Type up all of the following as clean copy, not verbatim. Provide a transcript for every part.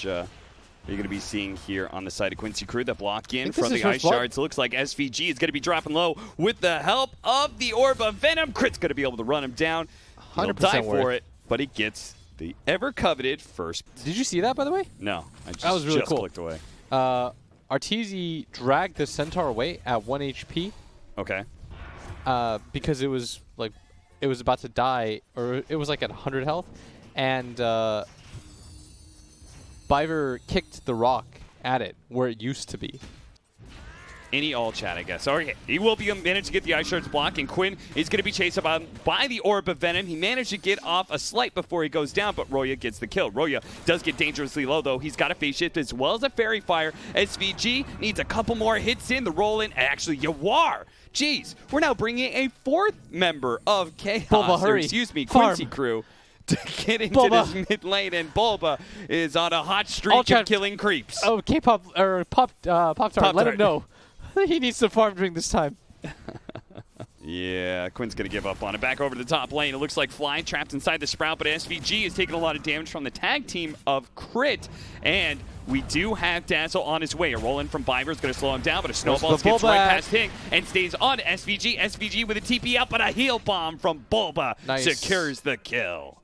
damage you're going to be seeing here on the side of Quincy Crew. The block in from the ice shards. Looks like SVG is going to be dropping low with the help of the Orb of Venom. Crit's going to be able to run him down. 100% He'll die for it, but he gets the ever-coveted first. Did you see that, by the way? No. I just, that was really cool. Clicked away. Arteezy dragged the Centaur away at 1 HP. Okay. Because it was about to die, or it was like at 100 health, and Biver kicked the rock at it where it used to be. Any all chat, I guess. Okay, he will be managed to get the ice shards block, and Quinn is going to be chased by the Orb of Venom. He managed to get off a slight before he goes down, but Roya gets the kill. Roya does get dangerously low, though. He's got a phase shift as well as a fairy fire. SVG needs a couple more hits in, the roll in. Actually, Yawar. Jeez, we're now bringing a fourth member of Chaos, Bulba, hurry. excuse me, Quincy Crew, to get into this mid lane, and Bulba is on a hot streak of killing creeps. Oh, K-pop or Pop-Tart, let him know. He needs to farm during this time. Yeah, Quinn's going to give up on it. Back over to the top lane. It looks like Fly trapped inside the Sprout, but SVG is taking a lot of damage from the tag team of Crit. And we do have Dazzle on his way. A roll in from Biver is going to slow him down, but a snowball skips right past Hing and stays on SVG. SVG with a TP up, but a heal bomb from Bulba secures the kill.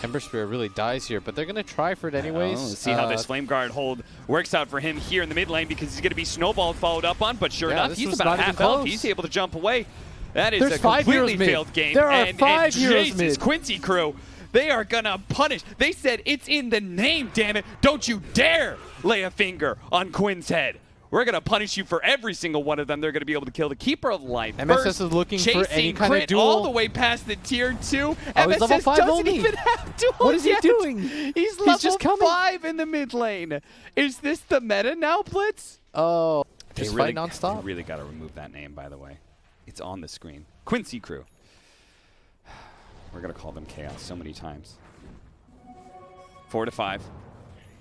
Ember Spear really dies here, but they're going to try for it anyways. Let's see how this Flame Guard hold works out for him here in the mid lane, because he's going to be snowballed, followed up on, but sure enough, he's about half health. He's able to jump away. That is a completely failed game. There are 5 heroes mid. Quincy Crew, they are going to punish. They said it's in the name, damn it. Don't you dare lay a finger on Quinn's head. We're going to punish you for every single one of them. They're going to be able to kill the Keeper of Life. MSS is looking for any kind of duel. All the way past the tier 2. Oh, MSS level 5 doesn't only. even have duels. What is he doing? He's level 5 in the mid lane. Is this the meta now, Blitz? Oh, just fight nonstop. They really got to remove that name, by the way. It's on the screen. Quincy Crew. We're going to call them Chaos so many times. 4-5.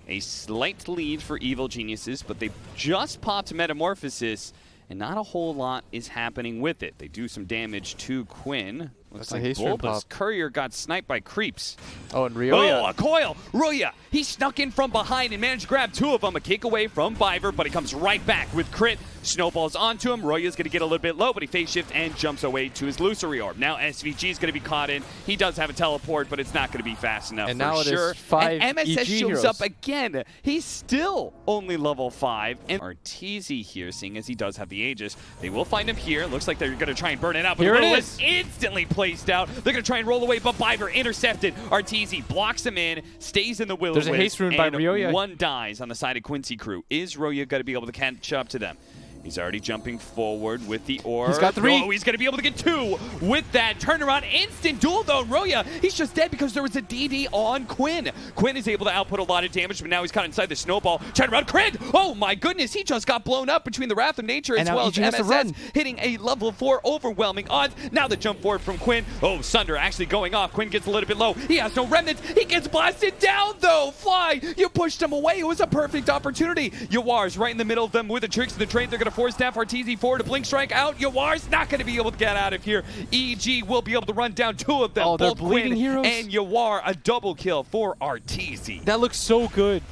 A slight lead for Evil Geniuses, but they just popped Metamorphosis, and not a whole lot is happening with it. They do some damage to Quinn. Looks like Bulba's courier got sniped by creeps. Oh, and Ryoya. Oh, a coil! Roya, he snuck in from behind and managed to grab 2 of them. A kick away from Biver, but he comes right back with Crit. Snowballs onto him. Roya's going to get a little bit low, but he phase shift and jumps away to his Illusory Orb. Now SVG is going to be caught in. He does have a teleport, but it's not going to be fast enough and for now sure. It is 5 and MSS EG shows heroes. up again. He's still only level 5. And Arteezy here, seeing as he does have the Aegis. They will find him here. Looks like they're going to try and burn it out, but here the it is. Instantly placed out. They're going to try and roll away, but Biver intercepted. Arteezy blocks him in, stays in the Will-O-Wisp. There's a haste rune by Ryoya. One dies on the side of Quincy Crew. Is Roya going to be able to catch up to them? He's already jumping forward with the orb. He's got 3. Oh, he's going to be able to get 2 with that turnaround. Instant duel, though. Roya, he's just dead because there was a DD on Quinn. Quinn is able to output a lot of damage, but now he's caught inside the snowball. Turnaround, Crit! Oh, my goodness. He just got blown up between the Wrath of Nature as well as MSS hitting a level 4 overwhelming odds. Now the jump forward from Quinn. Oh, Sunder actually going off. Quinn gets a little bit low. He has no remnants. He gets blasted down, though. Fly, you pushed him away. It was a perfect opportunity. Yawar's right in the middle of them with the tricks of the trade. They're going to force down Arteezy forward, a blink strike out. Yawar's not going to be able to get out of here. EG will be able to run down 2 of them. Oh, they're both bleeding Quinn heroes. and Yawar, a double kill for Arteezy. That looks so good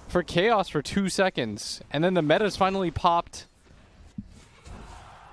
for Chaos for 2 seconds, and then the meta's finally popped.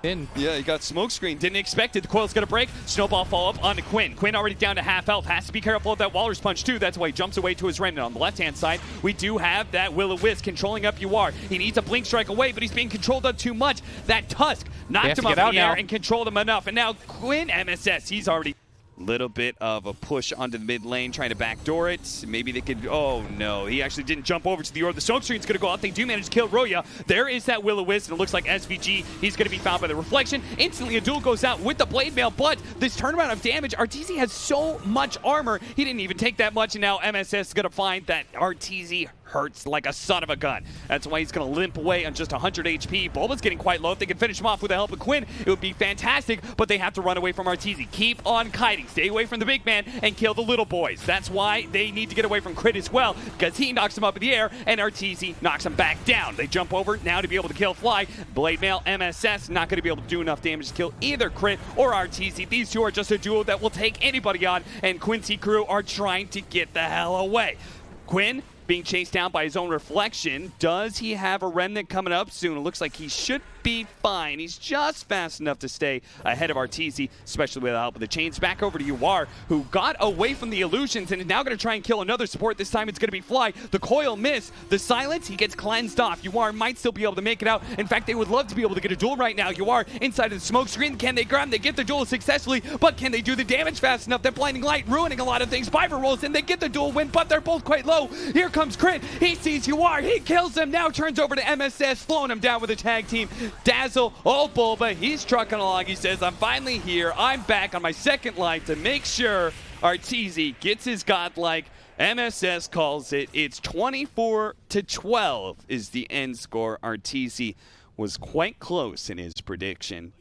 In. Yeah, he got smokescreen. Didn't expect it. The coil's going to break. Snowball follow-up onto Quinn. Quinn already down to half health. Has to be careful of that Walrus Punch, too. That's why he jumps away to his remnant. On the left-hand side, we do have that Will-O-Wisp controlling up Yawar. He needs a blink strike away, but he's being controlled up too much. That Tusk knocked him up in the air and controlled him enough. And now Quinn MSS, he's already... Little bit of a push onto the mid lane, trying to backdoor it. Maybe they could, oh no, he actually didn't jump over to the orb. The smoke screen's gonna go out. They do manage to kill Roya. There is that Will-O-Wisp, and it looks like SVG, he's gonna be found by the reflection. Instantly a duel goes out with the blade mail, but this turnaround of damage, Arteezy has so much armor, he didn't even take that much, and now MSS is gonna find that Arteezy hurts like a son of a gun. That's why he's going to limp away on just 100 HP. Bulba's getting quite low. If they can finish him off with the help of Quinn, it would be fantastic, but they have to run away from Arteezy. Keep on kiting. Stay away from the big man and kill the little boys. That's why they need to get away from Crit as well, because he knocks him up in the air, and Arteezy knocks him back down. They jump over now to be able to kill Fly. Blade Mail, MSS, not going to be able to do enough damage to kill either Crit or Arteezy. These two are just a duo that will take anybody on, and Quincy Crew are trying to get the hell away. Quinn being chased down by his own reflection. Does he have a remnant coming up soon? It looks like he should be fine. He's just fast enough to stay ahead of Arteezy, especially with the help of the chains. Back over to Uar, who got away from the illusions and is now going to try and kill another support. This time it's going to be Fly. The coil miss. The silence, he gets cleansed off. Uar might still be able to make it out. In fact, they would love to be able to get a duel right now. Uar inside of the smoke screen. Can they grab? They get the duel successfully, but can they do the damage fast enough? That blinding light ruining a lot of things. Biver rolls in. They get the duel win, but they're both quite low. Here comes Crit. He sees Uar. He kills him. Now turns over to MSS, slowing him down with a tag team. Dazzle, oh Bulba, he's trucking along. He says, I'm finally here. I'm back on my second line to make sure Arteezy gets his godlike. MSS calls it. It's 24-12 is the end score. Arteezy was quite close in his prediction.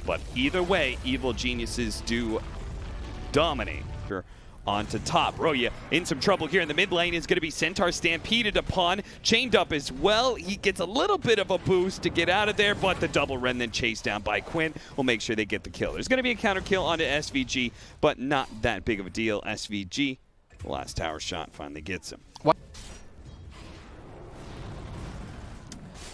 But either way, Evil Geniuses do dominate. On to top. Roya in some trouble here in the mid lane is going to be Centaur stampeded upon. Chained up as well. He gets a little bit of a boost to get out of there, but the double remnant chased down by Quinn will make sure they get the kill. There's going to be a counter kill onto SVG, but not that big of a deal. SVG, the last tower shot finally gets him. What?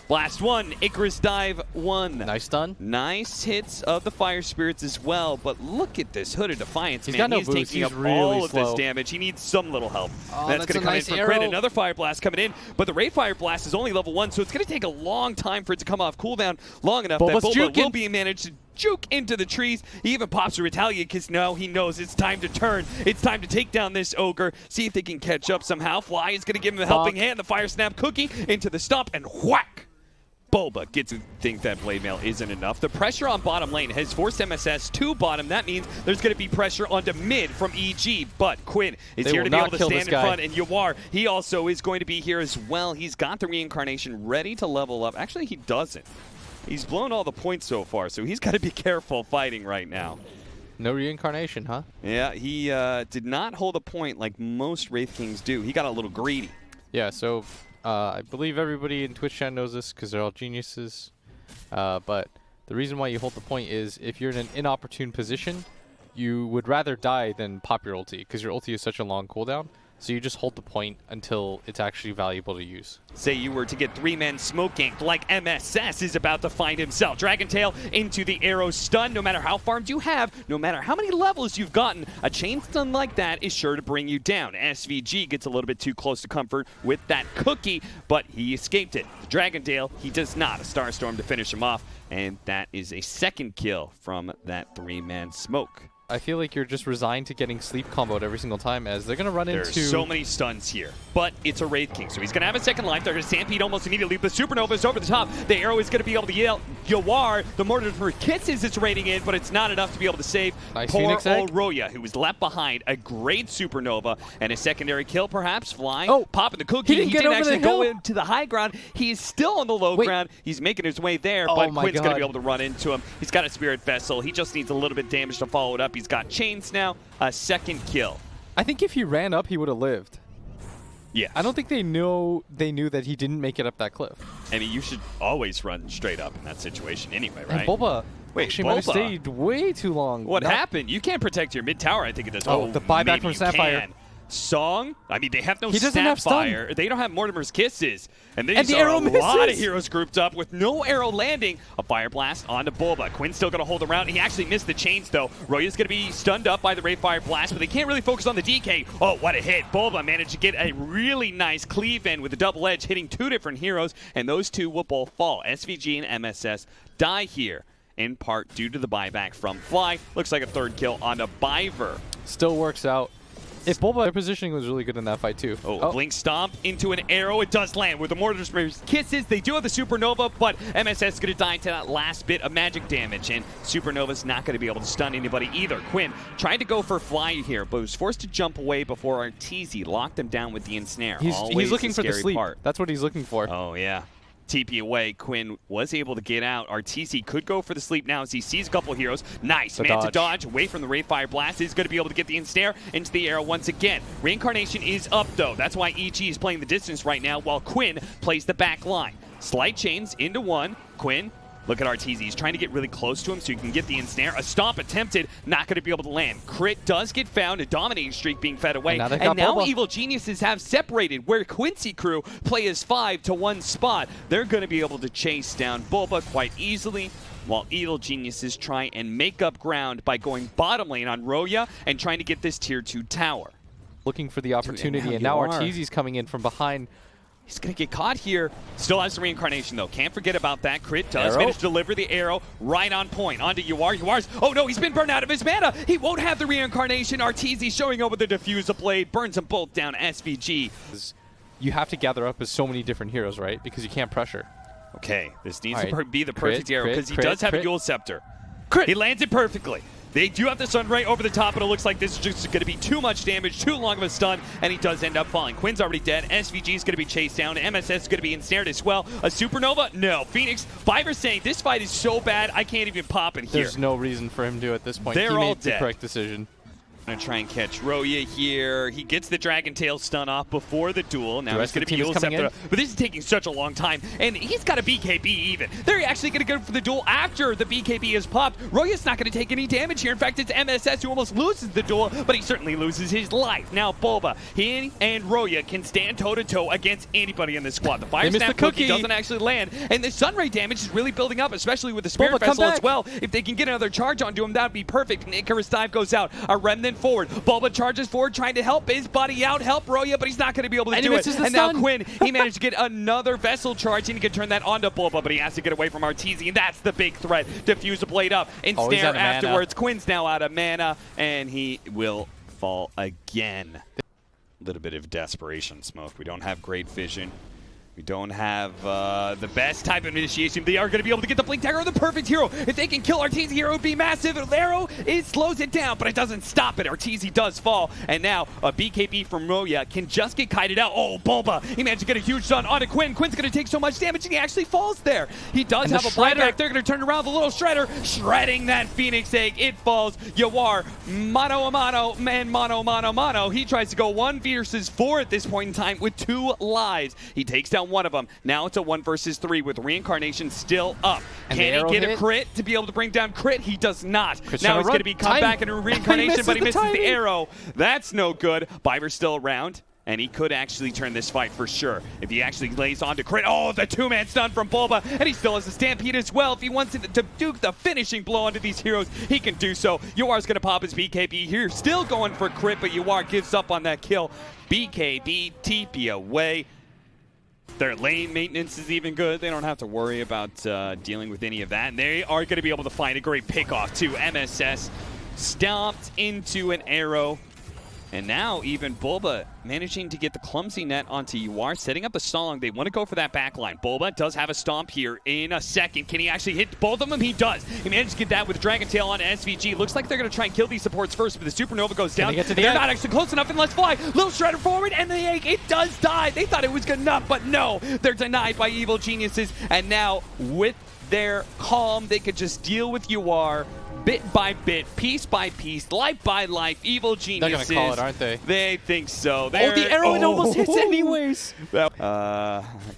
Blast 1, Icarus Dive 1. Nice stun. Nice hits of the Fire Spirits as well, but look at this Hood of Defiance, He's man. got no He's boost. taking He's up really all of slow. this damage. He needs some little help. Oh, That's going to come nice in for arrow. Crit. Another Fire Blast coming in, but the Raid Fire Blast is only level 1, so it's going to take a long time for it to come off cooldown long enough Bulba's that Bulba juking. will be managed to juke into the trees. He even pops a Retaliate because now he knows it's time to turn. It's time to take down this Ogre, see if they can catch up somehow. Fly is going to give him a helping hand. The Fire Snap Cookie into the stump, and whack! Bulba gets to think that Blade Mail isn't enough. The pressure on bottom lane has forced MSS to bottom. That means there's going to be pressure onto mid from EG, but Quinn is here to be able to stand in front, and Uar, he also is going to be here as well. He's got the reincarnation ready to level up. Actually, he doesn't. He's blown all the points so far, so he's got to be careful fighting right now. No reincarnation, huh? Yeah, he did not hold a point like most Wraith Kings do. He got a little greedy. Yeah, so I believe everybody in Twitch chat knows this because they're all geniuses. But the reason why you hold the point is if you're in an inopportune position, you would rather die than pop your ulti because your ulti is such a long cooldown. So you just hold the point until it's actually valuable to use. Say you were to get 3-man smoke ganked like MSS is about to find himself. Dragon Tail into the arrow stun. No matter how farmed you have, no matter how many levels you've gotten, a chain stun like that is sure to bring you down. SVG gets a little bit too close to comfort with that cookie, but he escaped it. The Dragon Tail, he does not. A Starstorm to finish him off, and that is a second kill from that 3-man smoke. I feel like you're just resigned to getting sleep comboed every single time as they're going to run into... There's so many stuns here, but it's a Wraith King, so he's going to have a second life. They're going to stampede almost immediately. The Supernova is over the top. The arrow is going to be able to yell Yawar. The Mortar for Kisses is raining in, but it's not enough to be able to save Nice poor Phoenix Egg. old Roya, who was left behind. A great Supernova and a secondary kill, perhaps. Flying, Oh, popping the cookie. he didn't get over actually the go hill. into the high ground. He is still on the low Wait. ground. He's making his way there, Oh but my Quinn's going to God. be able to run into him. He's got a Spirit Vessel. He just needs a little bit of damage to follow it up. He's got chains now. A second kill. I think if he ran up, he would have lived. Yeah. I don't think they knew that he didn't make it up that cliff. I mean, you should always run straight up in that situation anyway, right? And Bulba Wait, actually might have Bulba? stayed way too long. What Not- happened? You can't protect your mid tower, I think, at this Oh, the buyback maybe from you Sapphire. can. Song? I mean, they have no He doesn't have stun. Sapphire. They don't have Mortimer's Kisses. And these And the are arrow a lot of misses. heroes grouped up with no arrow landing. A Fire Blast onto Bulba. Quinn's still going to hold around. He actually missed the chains, though. Roya's going to be stunned up by the Ray Fire Blast, but they can't really focus on the DK. Oh, what a hit. Bulba managed to get a really nice cleave in with the double edge, hitting two different heroes, and those two will both fall. SVG and MSS die here, in part due to the buyback from Fly. Looks like a third kill onto Biver. Still works out. If Bulba, their positioning was really good in that fight too. Blink Stomp into an arrow. It does land with the Mortar's Kisses. They do have the Supernova, but MSS is going to die to that last bit of magic damage, and Supernova's not going to be able to stun anybody either. Quinn tried to go for Fly here, but was forced to jump away before Arteezy locked him down with the ensnare. He's looking for the sleep. Part. That's what he's looking for. Oh, yeah. TP away. Quinn was able to get out. Arteezy could go for the sleep now as he sees a couple heroes. Nice. The Man to dodge. dodge away from the Ray Fire Blast. He's going to be able to get the ensnare into the arrow once again. Reincarnation is up, though. That's why EG is playing the distance right now while Quinn plays the back line. Slight chains into one. Quinn Look at Arteezy. He's trying to get really close to him so he can get the ensnare. A stomp attempted, not going to be able to land. Crit does get found, a dominating streak being fed away. And now Evil Geniuses have separated where Quincy crew play as 5 to 1 spot. They're going to be able to chase down Bulba quite easily, while Evil Geniuses try and make up ground by going bottom lane on Roya and trying to get this tier 2 tower. Looking for the opportunity, and now Arteezy's coming in from behind. He's going to get caught here. Still has the reincarnation, though. Can't forget about that. Crit does manage to deliver the arrow right on point. Onto Yuar. Yuar's, oh no, he's been burned out of his mana. He won't have the reincarnation. Arteezy showing up with the Diffuser Blade. Burns them both down. SVG. You have to gather up as so many different heroes, right? Because you can't pressure. Okay, this needs to be the perfect arrow because he does have a dual scepter. He lands it perfectly. They do have the Sun Ray over the top, but it looks like this is just going to be too much damage, too long of a stun, and he does end up falling. Quinn's already dead. SVG is going to be chased down. MSS is going to be ensnared as well. A Supernova? No. Phoenix, Fiverr saying this fight is so bad, I can't even pop it here. There's no reason for him to at this point. They're he all made dead. The correct decision. Going to try and catch Roya here. He gets the Dragon Tail stun off before the duel. Now he's going to be Dual Scepter. But this is taking such a long time. And he's got a BKB even. They're actually going to go for the duel after the BKB is popped. Roya's not going to take any damage here. In fact, it's MSS who almost loses the duel, but he certainly loses his life. Now Bulba, he and Roya can stand toe-to-toe against anybody in this squad. The Fire Snap cookie doesn't actually land. And the Sunray damage is really building up, especially with the Spirit Vessel as well. If they can get another charge onto him, that would be perfect. And Icarus Dive goes out. A Remnant forward. Bulba charges forward, trying to help his buddy out, help Roya, but he's not going to be able to do it. And now Quinn, he managed to get another Vessel charge, and he can turn that onto Bulba, but he has to get away from Arteezy, and that's the big threat. Diffuse a blade up, ensnare afterwards. Quinn's now out of mana, and he will fall again. A little bit of desperation smoke. We don't have great vision. We don't have the best type of initiation. They are going to be able to get the Blink Dagger, the perfect hero. If they can kill Arteezy here, it would be massive. Arrow, it slows it down, but it doesn't stop it. Arteezy does fall, and now a BKB from Roya can just get kited out. Oh, Bulba, he managed to get a huge stun onto Quinn. Quinn's going to take so much damage, and he actually falls there. He does have a blind back. They're going to turn around the little Shredder, shredding that Phoenix Egg. It falls. Yawar, mano a mano, man, mano. He tries to go 1 versus 4 at this point in time with 2 lives. He takes down one of them. Now it's a 1 versus 3 with reincarnation still up. Can he get a crit to be able to bring down Crit? He does not. Now he's going to be cut back into reincarnation, but he misses the arrow. That's no good. Biver's still around, and he could actually turn this fight for sure if he actually lays on to Crit. Oh, the 2-man stun from Bulba, and he still has the Stampede as well. If he wants to duke the finishing blow onto these heroes, he can do so. Yuar's going to pop his BKB here, still going for Crit, but Yuar gives up on that kill. BKB, TP away. Their lane maintenance is even good. They don't have to worry about dealing with any of that. And they are going to be able to find a great pickoff too. MSS stomped into an arrow. And now even Bulba managing to get the clumsy net onto Yuar, setting up a song. They want to go for that backline. Bulba does have a stomp here in a second. Can he actually hit both of them? He does. He managed to get that with Dragon Tail on SVG. Looks like they're going to try and kill these supports first, but the Supernova goes down. They're not actually close enough, and let's fly. Little Shredder forward, and the egg, it does die. They thought it was good enough, but no. They're denied by Evil Geniuses, and now with their calm, they could just deal with Yuar. Bit by bit, piece by piece, life by life, Evil Geniuses. They're going to call it, aren't they? They think so. Oh, the arrow it almost hits anyways.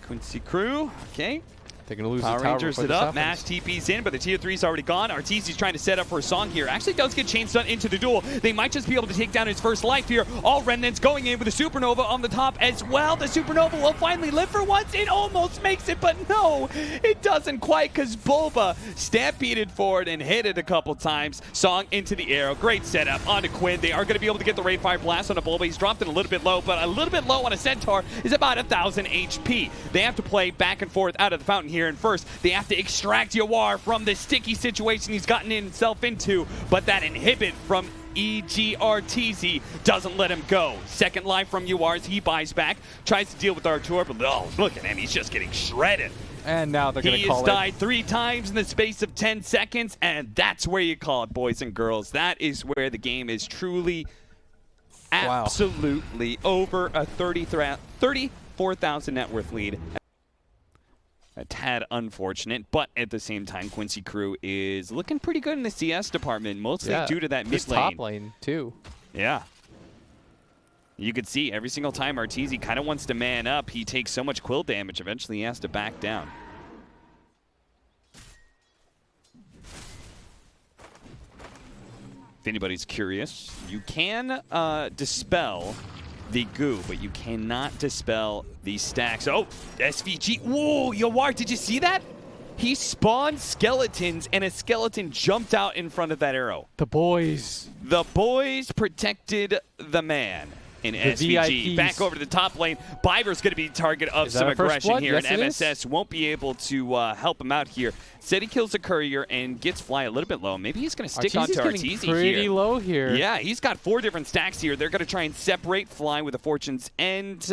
Quincy crew, okay. They're going to lose Power the tower Rangers it up, Mash TP's in, but the tier 3's already gone. Arteezy's trying to set up for a song here. Actually does get chain stun into the duel. They might just be able to take down his first life here. All Remnants going in with a Supernova on the top as well. The Supernova will finally live for once. It almost makes it, but no, it doesn't quite because Bulba stampeded forward and hit it a couple times. Song into the arrow. Great setup onto Quinn. They are going to be able to get the Ray Fire Blast on a Bulba. He's dropped it a little bit low, but a little bit low on a Centaur is about 1,000 HP. They have to play back and forth out of the fountain here, and first they have to extract Yuar from the sticky situation he's gotten himself into, but that inhibit from EGRTZ doesn't let him go. Second life from Yuar as he buys back, tries to deal with Artur, but oh, look at him, he's just getting shredded. And now they're going to call it. He has died 3 times in the space of 10 seconds, and that's where you call it, boys and girls. That is where the game is truly, absolutely over. A 34,000 net worth lead. A tad unfortunate, but at the same time, Quincy crew is looking pretty good in the CS department, mostly due to that mid lane. Top lane, too. Yeah. You could see every single time Arteezy kind of wants to man up, he takes so much quill damage, eventually he has to back down. If anybody's curious, you can dispel the goo, but you cannot dispel the stacks. Oh, SVG. Whoa, Yawar, did you see that? He spawned skeletons, and a skeleton jumped out in front of that arrow. The boys. The boys protected the man. In SVG, VIPs. back over to the top lane. Biver's going to be the target of some aggression here, yes, and MSS won't be able to help him out here. Said he kills the courier and gets Fly a little bit low. Maybe he's going to stick onto Arteezy here. Pretty low here. Yeah, he's got 4 different stacks here. They're going to try and separate Fly with the Fortunes and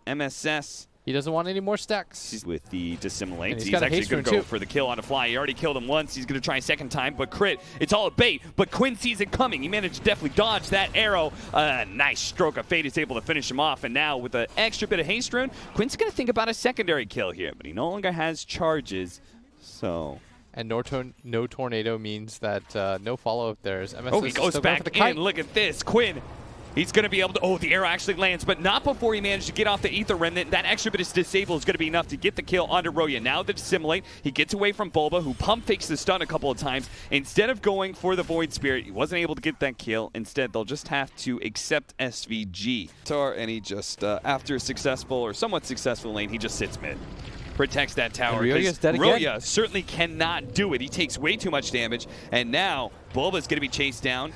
MSS. He doesn't want any more stacks. With the Dissimilate, he's actually going to go for the kill on a Fly. He already killed him once. He's going to try a second time, but crit. It's all a bait, but Quinn sees it coming. He managed to definitely dodge that arrow. Nice stroke of fate is able to finish him off, and now with an extra bit of haste rune, Quinn's going to think about a secondary kill here, but he no longer has charges, so... And no tornado means that no follow-up there. As MSS he goes back in. Look at this. Quinn. He's going to be able to... Oh, the arrow actually lands, but not before he managed to get off the Ether Remnant. That extra bit of disable is going to be enough to get the kill onto Roya. Now the Dissimilate, he gets away from Bulba, who pump fakes the stun a couple of times. Instead of going for the Void Spirit, he wasn't able to get that kill. Instead, they'll just have to accept SVG. And he just, after a successful or somewhat successful lane, he just sits mid. Protects that tower. Roya certainly cannot do it. He takes way too much damage, and now Bulba's going to be chased down.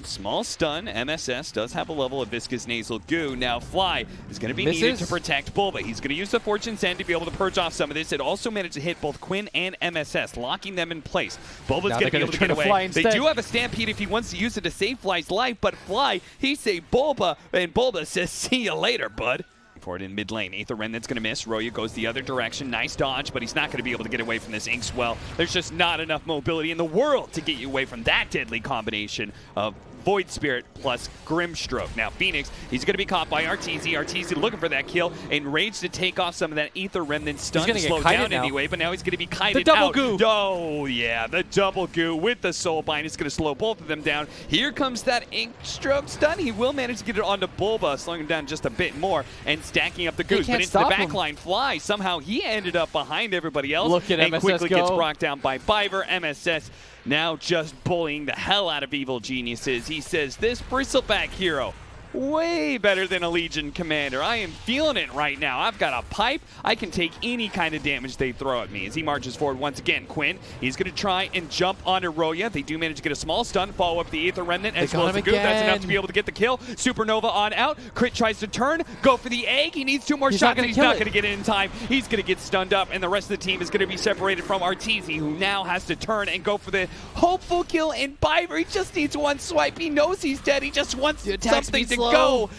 Small stun. MSS does have a level of Viscous Nasal Goo. Now Fly is going to be needed to protect Bulba. He's going to use the Fortune's End to be able to purge off some of this. It also managed to hit both Quinn and MSS, locking them in place. Bulba's going to be able to get away. They do have a Stampede if he wants to use it to save Fly's life, but Fly, he saved Bulba, and Bulba says, see you later, bud. For it in mid lane. Aether Remnant's going to miss. Roya goes the other direction. Nice dodge, but he's not going to be able to get away from this Inkswell. There's just not enough mobility in the world to get you away from that deadly combination of Void Spirit plus Grimstroke. Now Phoenix, he's going to be caught by Arteezy. Arteezy looking for that kill. Enraged to take off some of that Ether Remnant stun to slow down anyway, but now he's going to be kited out. Goo. Oh, yeah, the double goo with the Soulbind is going to slow both of them down. Here comes that Inkstroke stun. He will manage to get it onto Bulba, slowing him down just a bit more and stacking up the goos. But into the backline Fly, somehow he ended up behind everybody else. Look at and MSS quickly go. gets brought down by Biver. MSS now just bullying the hell out of Evil Geniuses. He says, this bristleback hero, way better than a Legion commander. I am feeling it right now. I've got a pipe. I can take any kind of damage they throw at me. As he marches forward once again, Quinn, he's going to try and jump onto Roya. They do manage to get a small stun, follow up the Aether Remnant as well as the Goo. That's enough to be able to get the kill. Supernova on out. Crit tries to turn, go for the egg. He needs 2 more shots, and he's not going to get it in time. He's going to get stunned up, and the rest of the team is going to be separated from Arteezy, who now has to turn and go for the hopeful kill. And Biver, he just needs 1 swipe. He knows he's dead. He just wants something to go.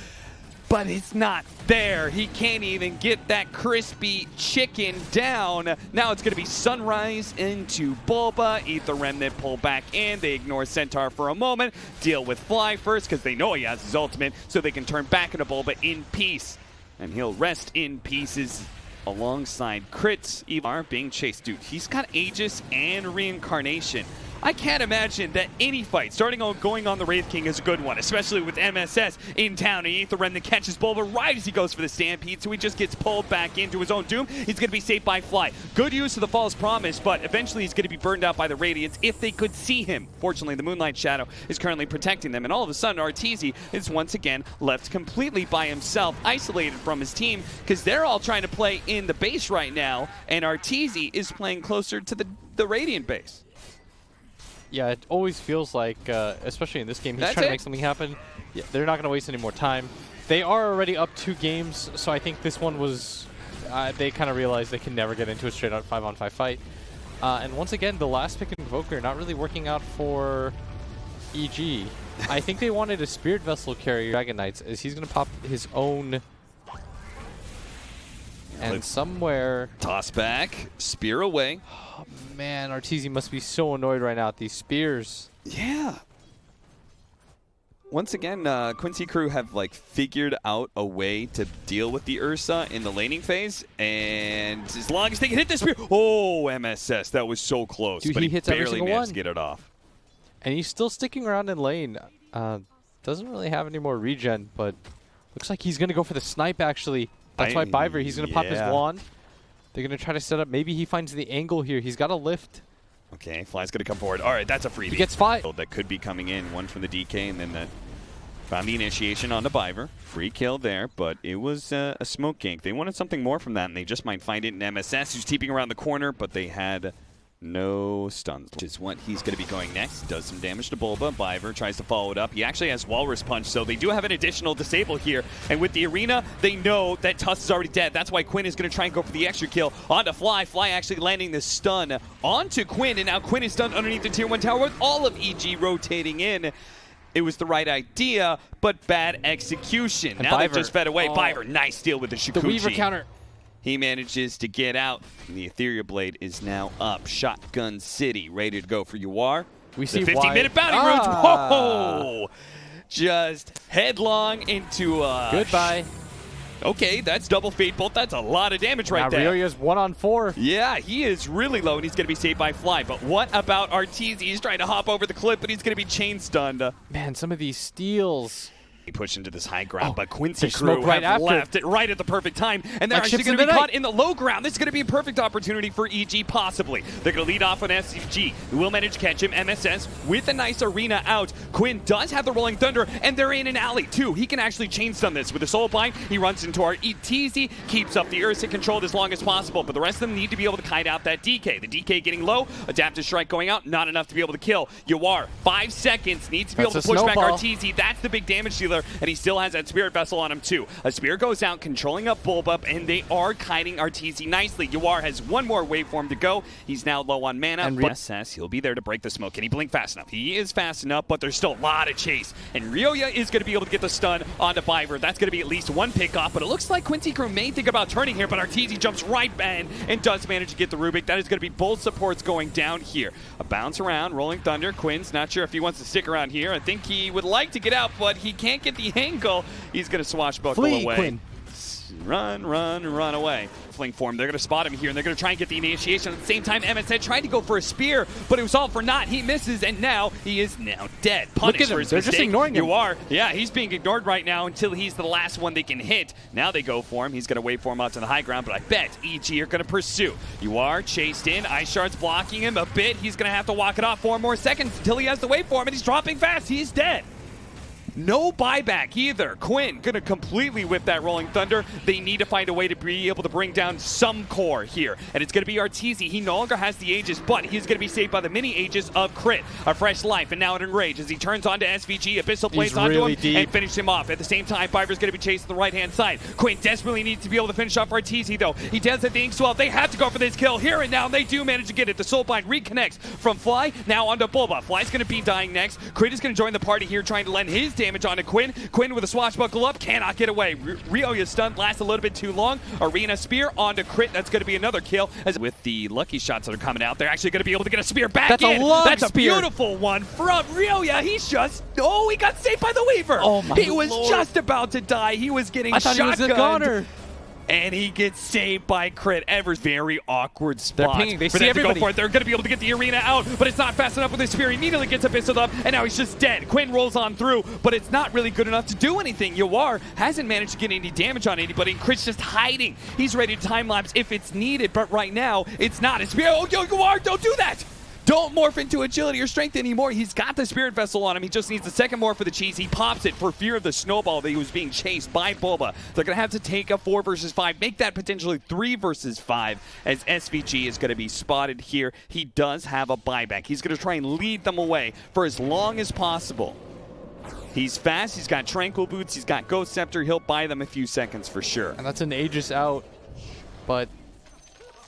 But it's not there. He can't even get that crispy chicken down. Now it's going to be Sunrise into Bulba. Ether Remnant pull back in. They ignore Centaur for a moment. Deal with Fly first because they know he has his ultimate, so they can turn back into Bulba in peace. And he'll rest in pieces alongside Crits. Evar being chased. Dude, he's got Aegis and Reincarnation. I can't imagine that any fight going on the Wraith King is a good one, especially with MSS in town. And Ether Remnant catches Bulba right as he goes for the Stampede, so he just gets pulled back into his own doom. He's going to be saved by Fly. Good use of the False Promise, but eventually he's going to be burned out by the Radiance if they could see him. Fortunately, the Moonlight Shadow is currently protecting them, and all of a sudden Arteezy is once again left completely by himself, isolated from his team, because they're all trying to play in the base right now, and Arteezy is playing closer to the Radiant base. Yeah, it always feels like, especially in this game, he's trying to make something happen. Yeah, they're not going to waste any more time. They are already up 2 games, so I think this one was... they kind of realized they can never get into a straight-out 5-on-5 fight. And once again, the last pick Invoker not really working out for EG. I think they wanted a Spirit Vessel carrier, Dragon Knights, as he's going to pop his own... And somewhere... Toss back, spear away. Oh, man, Arteezy must be so annoyed right now at these spears. Yeah. Once again, Quincy crew have figured out a way to deal with the Ursa in the laning phase, and as long as they can hit the spear, oh, MSS, that was so close. Dude, but he hits barely managed to get it off. And he's still sticking around in lane. Doesn't really have any more regen, but looks like he's gonna go for the snipe actually. That's why Biver, he's gonna pop his wand. They're gonna try to set up. Maybe he finds the angle here. He's got a lift. Okay, Fly's going to come forward. All right, that's a freebie. He gets 5. That could be coming in. One from the DK, and then that found the initiation on the Biver. Free kill there, but it was a smoke gank. They wanted something more from that, and they just might find it in MSS, who's teeping around the corner, but they had no stuns, which is what he's going to be going next. Does some damage to Bulba. Biver tries to follow it up. He actually has Walrus Punch, so they do have an additional disable here. And with the Arena, they know that Tuss is already dead. That's why Quinn is going to try and go for the extra kill onto Fly. Fly actually landing the stun onto Quinn, and now Quinn is stunned underneath the Tier 1 tower with all of EG rotating in. It was the right idea, but bad execution. And now they've Biver, just fed away. Biver, nice steal with the Shikuchi. The Weaver counter. He manages to get out, and the Ethereal Blade is now up. Shotgun City, ready to go for UR. We see 50-minute bounty roads. Whoa! Just headlong into Goodbye. Okay, that's double Fate Bolt. That's a lot of damage right now there. Ryoya's 1-on-4. Yeah, he is really low, and he's going to be saved by Fly. But what about Arteezy? He's trying to hop over the cliff, but he's going to be chain stunned. Man, some of these steals. He pushed into this high ground, but Quincy there's crew smoke right have after. left it right at the perfect time, and they're Like actually ships going to in be the caught night. in the low ground. This is going to be a perfect opportunity for EG, possibly. They're going to lead off on SCG, who will manage to catch him. MSS with a nice Arena out. Quinn does have the Rolling Thunder, and they're in an alley, too. He can actually chain stun this with a Soul Bind. He runs into our Arteezy, keeps up the Ursa controlled as long as possible, but the rest of them need to be able to kite out that DK. The DK getting low, Adaptive Strike going out, not enough to be able to kill. UR, 5 seconds, needs to be able to push back Arteezy. That's the big damage dealer, and he still has that Spirit Vessel on him too. A Spear goes out, controlling up Bulba, and they are kiting Arteezy nicely. UR has one more waveform to go. He's now low on mana, but SS, he'll be there to break the smoke. Can he blink fast enough? He is fast enough, but there's still a lot of chase. And Ryoya is going to be able to get the stun onto Biver. That's going to be at least one pick off, but it looks like Quincy Crew may think about turning here, but Arteezy jumps right back and does manage to get the Rubik. That is going to be both supports going down here. A bounce around, Rolling Thunder. Quinn's not sure if he wants to stick around here. I think he would like to get out, but he can't get the angle. He's going to swashbuckle away. Quinn. Run away. Fling form. They're going to spot him here, and they're going to try and get the initiation. At the same time, MSN tried to go for a spear, but it was all for naught. He misses, and now he is now dead. Punished Look at him. for his They're mistake. just ignoring him. Yeah, he's being ignored right now until he's the last one they can hit. Now they go for him. He's going to wait for him out to the high ground, but I bet EG are going to pursue. Chased in. Ice Shard's blocking him a bit. He's going to have to walk it off 4 more seconds until he has to wait for him, and he's dropping fast. He's dead. No buyback either. Quinn gonna completely whip that Rolling Thunder. They need to find a way to be able to bring down some core here. And it's gonna be Arteezy. He no longer has the Aegis, but he's gonna be saved by the mini Aegis of Crit. A fresh life, and now an Enrage as he turns onto SVG. Abyssal Blades onto him and finish him off. At the same time, Biver's gonna be chasing the right-hand side. Quinn desperately needs to be able to finish off Arteezy though. He does have the Ink Swell. They have to go for this kill here and now. They do manage to get it. The Soulbind reconnects from Fly, now onto Bulba. Fly's gonna be dying next. Crit is gonna join the party here, trying to lend his damage onto Quinn. Quinn with a swashbuckle up, cannot get away. Ryoya's stun lasts a little bit too long. Arena Spear onto Crit. That's going to be another kill. As with the lucky shots that are coming out, they're actually going to be able to get a spear back in. That's a beautiful one from Ryoya. He's just, he got saved by the Weaver. Oh my He was Lord. just about to die. He was getting shotgunned. I thought he was a goner. And he gets saved by Crit. Ever's very awkward spot. They're pinging. They for see them to everybody. go for it. They're going to be able to get the Arena out, but it's not fast enough with his spear. He immediately gets Abyssal up, and now he's just dead. Quinn rolls on through, but it's not really good enough to do anything. Yawar hasn't managed to get any damage on anybody, and Crit's just hiding. He's ready to time-lapse if it's needed, but right now, it's not. His spear. Oh, Yawar, don't do that! Don't morph into agility or strength anymore. He's got the Spirit Vessel on him. He just needs the second morph for the cheese. He pops it for fear of the snowball that he was being chased by Bulba. They're going to have to take a 4 versus 5, make that potentially 3 versus 5 as SVG is going to be spotted here. He does have a buyback. He's going to try and lead them away for as long as possible. He's fast. He's got Tranquil Boots. He's got Ghost Scepter. He'll buy them a few seconds for sure. And that's an Aegis out, but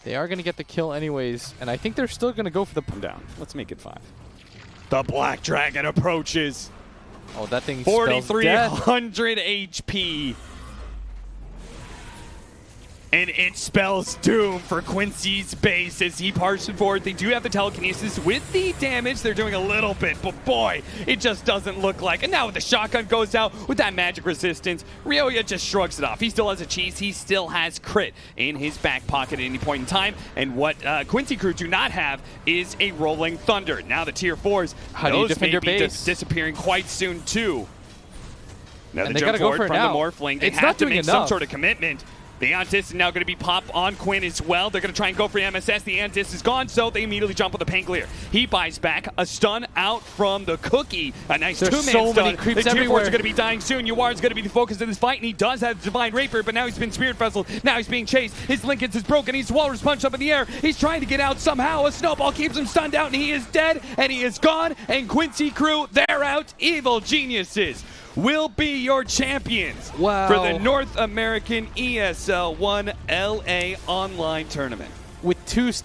they are going to get the kill anyways, and I think they're still going to go for the... Come down. Let's make it 5. The Black Dragon approaches. Oh, that thing spells death. 4,300 HP. And it spells doom for Quincy's base as he parses forward. They do have the telekinesis with the damage. They're doing a little bit, but boy, it just doesn't look like. And now with the shotgun goes out with that magic resistance, Ryoya just shrugs it off. He still has a cheese. He still has Crit in his back pocket at any point in time. And what Quincy crew do not have is a Rolling Thunder. Now the tier 4s, how do you defend your base? Disappearing quite soon too. Now and the they jump gotta go forward for it from now. the Morphling. They It's have not to doing make enough. some sort of commitment. The Antis is now going to be popped on Quinn as well. They're going to try and go for the MSS. The Antis is gone, so they immediately jump with the pain clear. He buys back a stun out from the Cookie. A nice two-man so stun. many creeps the Tier 4s everywhere. are going to be dying soon. Yuar is going to be the focus of this fight, and he does have Divine Rapier, but now he's been Spirit Vessel. Now he's being chased. His Lincoln's is broken. He's Walrus Punch up in the air. He's trying to get out somehow. A snowball keeps him stunned out, and he is dead, and he is gone. And Quincy crew, they're out. Evil Geniuses will be your champions Wow. for the North American ESL One LA online tournament. With 2 stands.